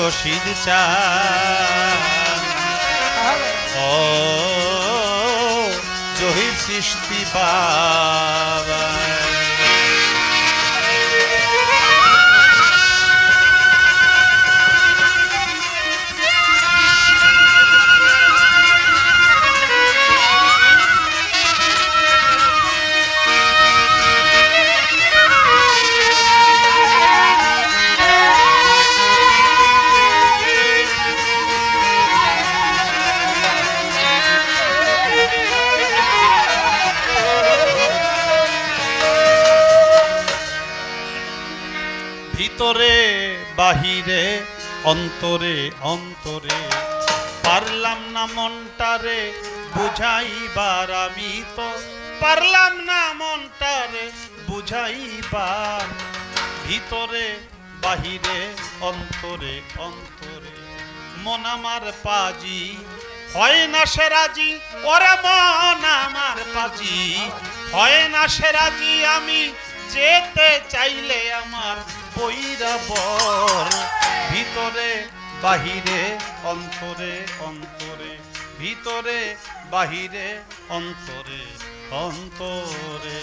রশিদ চান ও জহির সৃষ্টি বাবা ভিতরে বাহিরে অন্তরে অন্তরে পারলাম না মনটারে বুঝাইবার, আমি তো পারলাম না মনটারে বুঝাইবার। ভিতরে বাহিরে অন্তরে অন্তরে মন আমার পাজি হয় না সে রাজি, ওরে মন আমার পাজি হয় না সে রাজি। আমি যেতে চাইলে আমার বৈরাবর। ভিতরে বাহিরে অন্তরে অন্তরে ভিতরে বাহিরে অন্তরে অন্তরে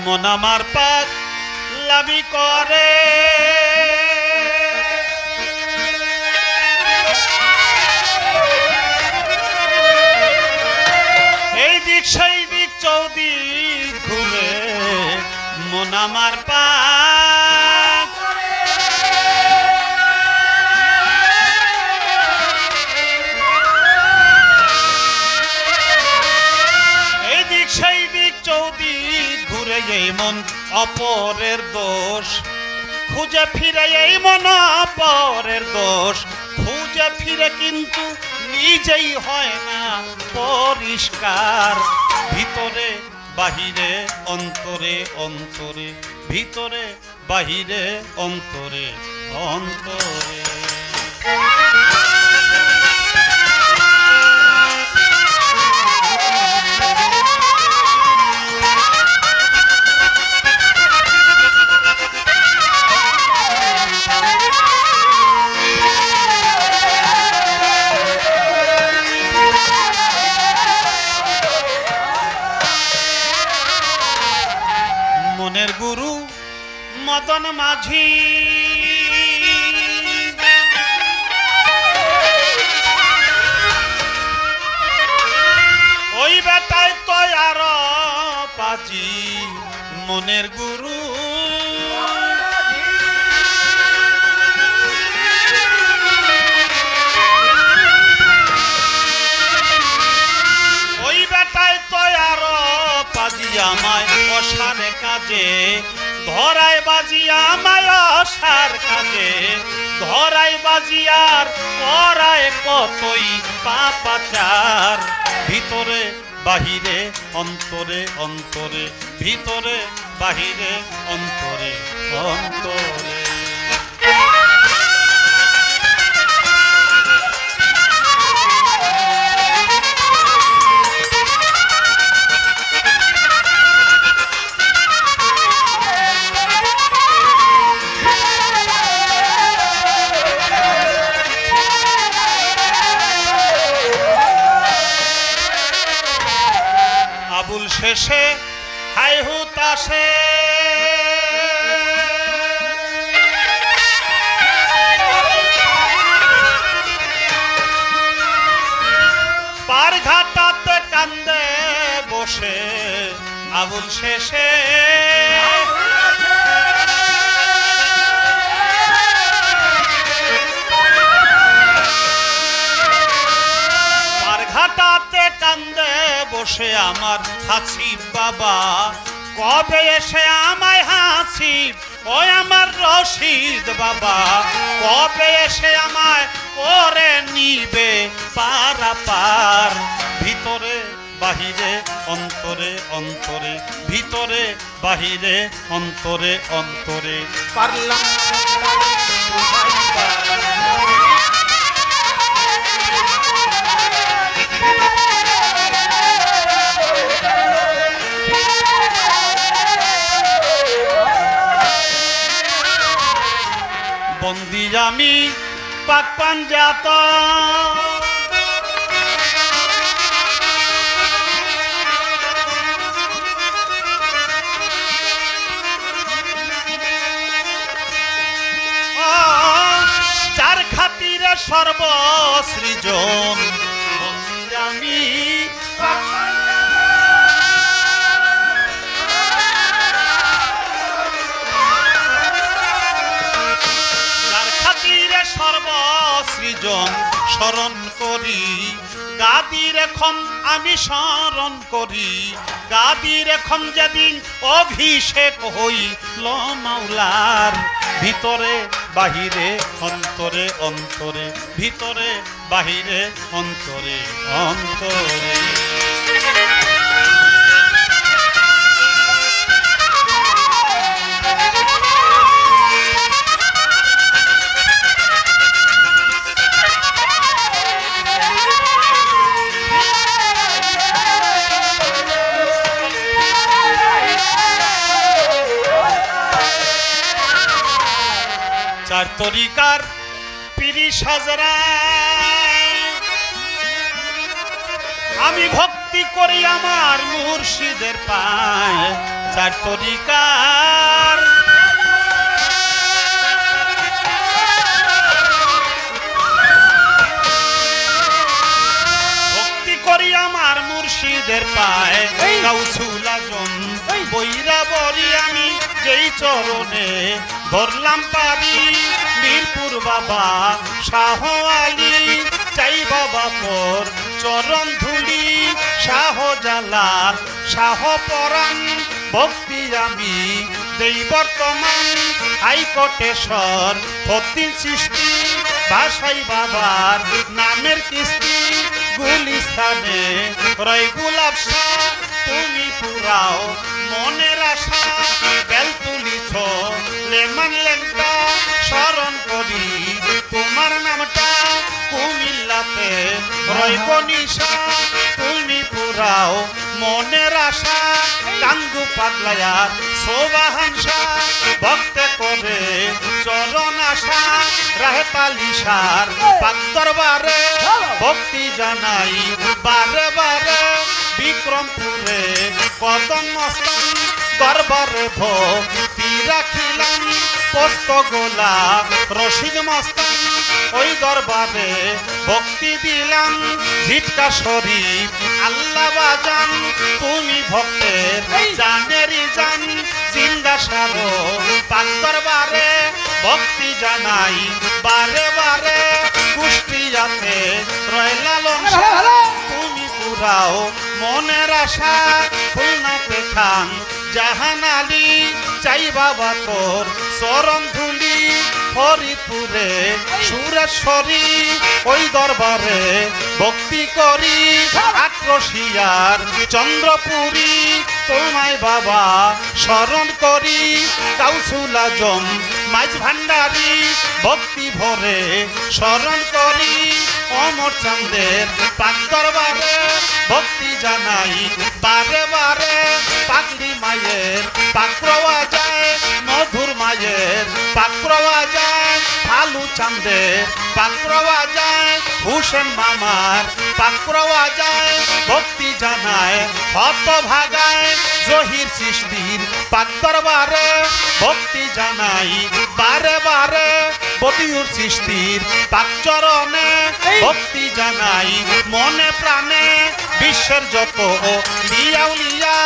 মন আমার পাত লাভি করে এই দিক সেই দিক চৌদিক ঘুরে। মন আমার পাত এই দিক সেই দিক চৌদিক ঘুরে। এই মন অপরের দোষ খুঁজে ফিরে, এই মন অপরের দোষ খুঁজে ফিরে, কিন্তু নিজেই হয় না পরিষ্কার। ভিতরে বাহিরে অন্তরে অন্তরে ভিতরে বাহিরে অন্তরে অন্তরে মনের গুরু মদন মাঝি ওই বেটায় তো আর পাজি। মনের গুরু ওই বেটায় তো আর পাজি। আমায় অসারে কাজে ধরায় বাজিয়া, আমায় অসার কাজে ধরায় বাজিয়ার পরায় কতই পাপাচার। ভিতরে বাহিরে অন্তরে অন্তরে ভিতরে বাহিরে অন্তরে অন্তরে আবুল শেষে হাই হুতাশে পার ঘাটাতে বসে আবুল শেষে ঘাটাতে কান্দে বসে আমার হাসিব বাবা কবে এসে আমায় হাসিব ওই আমার রশিদ বাবা কবে এসে আমায় করে নিবে পারাপার ভিতরে বাহিরে অন্তরে অন্তরে ভিতরে বাহিরে অন্তরে অন্তরে পারলাম বন্দি আমি পাক পাঞ্জাত যার খাতিরে সর্বসৃজন বন্দি আমি সর্বসৃজন স্মরণ করি গাদির এখন আমি স্মরণ করি গাদির এখন যেদিন অভিষেক হইল মাওলার ভিতরে বাহিরে অন্তরে অন্তরে ভিতরে বাহিরে অন্তরে অন্তরে চার তরিকার পিরি সাজরা আমি ভক্তি করি আমার মুর্শিদের পায় চার তরিকার ভক্তি করি আমার মুর্শিদের পায় গাউসুল আজম বৈরা বরি আমি যেই চরণে ধরলাম পারি মিরপুর বাবা শাহ আলী চাই বাবা পর চরণ ধুলি শাহ জালাল শাহ পরাণ ভক্তি আমি দেই বর্তমান হাইকোটেশ্বর ফদ্দিন সৃষ্টি ভাষাই বাবার নামের কিস্তি গুলিস্তানে রয় গুলাব শাহ তুমি পুরাও মনের আশা বেল তুলিছ লেমন লেংটা স্মরণ করি তোমার নামটা কুমিল্লাতে রইব নিশা তুমি পুরাও মনের আশা কান্দু পাগলায়ার সোবাহানসা ভক্তে করে চরণ আশা রাহে পালিশার পাক দরবারে ভক্তি জানাই বারে বারে বিক্রমপুরে কদম মস্তান দরবারে ভক্তি রাখিলাম পোস্ত গোলা রশিদ মস্তান ওই দরবারে ভক্তি দিলাম ঝিটকা শরীফ আল্লাহ বাজান তুমি ভক্তের জানেরই জান জিন্দা সারো পাক দরবারে ভক্তি জানাই বারে বারে কুষ্টিয়াতে রয়লালন তুমি পুরাও মনের আশা খুলনা পেখান জাহান আলী চাই বাবা তোর চরণ ধুলি ফরিদপুরে সুরেশ্বরী ওই দরবারে ভক্তি করি আক্রোশিয়ার চন্দ্রপুরী তোমায় বাবা স্মরণ করি গাউসুল আজম মাইজ ভান্ডারী ভক্তি ভরে স্মরণ করি অমর চাঁদের পাক দরবারে ভক্তি জানাই বারে বারে পাগলি মায়ের পাকড়াওয়া যায় মধুর মায়ের পাকড়াওয়া যায় ফালু চাঁদের পাকড়াওয়া যায় হুসেন মামার পাকড়াওয়া যায় ভক্তি জানায় হত ভাগায় জহির সৃষ্টির পাক দরবারে ভক্তি জানাই বারে বারে বদিউর সৃষ্টির পাক চরণে ভক্তি জানাই মনে প্রাণে বিশ্বের যত লিয়া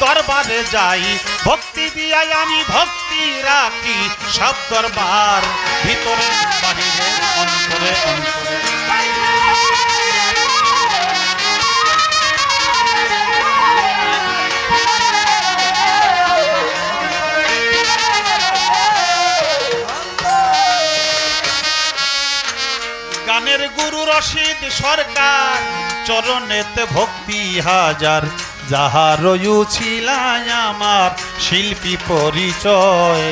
দরবারে যাই ভক্তি দিয়াই আমি ভক্তি রাখি সব দরবার ভিতরে বাহিরে অন্তরে অন্তরে গানের গুরু রশিদ সরকার চরণেতে ভক্তি হাজার যাহার ছিলাই আমার শিল্পী পরিচয়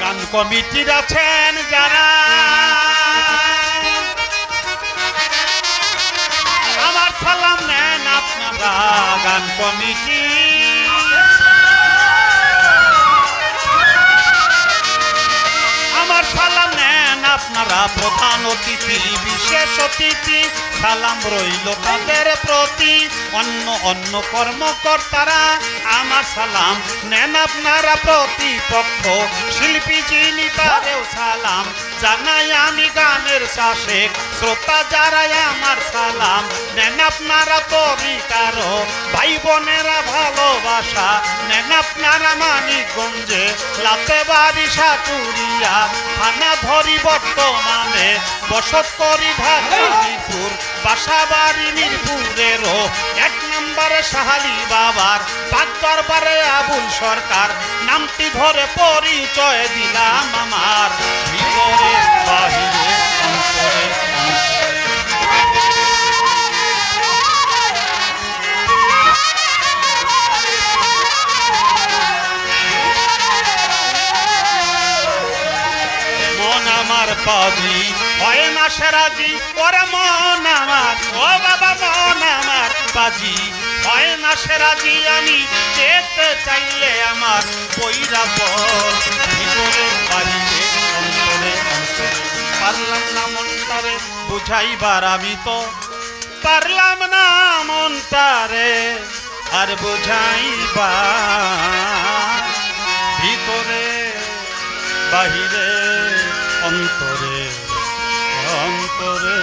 গান কমিটির আছেন যারা আমার সালাম নেন আপনারা গান কমিটি আমার সালাম নেন আপনারা প্রধান অতিথি বিশেষ অতিথি সালাম রইল তাদের প্রতি অন্য অন্য কর্মকর্তারা আমার সালাম নেন আপনারা প্রতিপক্ষ শিল্পী যিনি তারেও সালাম জানাই আমি গানের শাসক শ্রোতা যারাই আমার সালাম নেন আপনারা তরিকার ভাই বোনেরা ভালোবাসা নেন আপনারা মানিকগঞ্জে লাতে বাড়ি সাটুরিয়া থানা ধরি বর্তমানে বসত করি ঢাকা মিরপুর বাসা বাড়ি মিরপুরেরও 1 নম্বরে সাহালি বাবার পাক দরবারে আবুল সরকার নামটি ধরে পরিচয় দিলাম আমার ভিতরে বাহিরে অন্তরে আমার পাজি হয় না সেরাজি ওরে মন আমার ও বাবা মন আমার পাজি হয় না সেরাজি আমি যেতে চাইলে আমার বইরা বল ভিতরে বাড়িতে অন্তরে অন্তরে পারলাম না মনটারে বুঝাইবার আমি তো পারলাম না মনটারে আর বুঝাইবার ভিতরে বাহিরে অন্তরে অন্তরে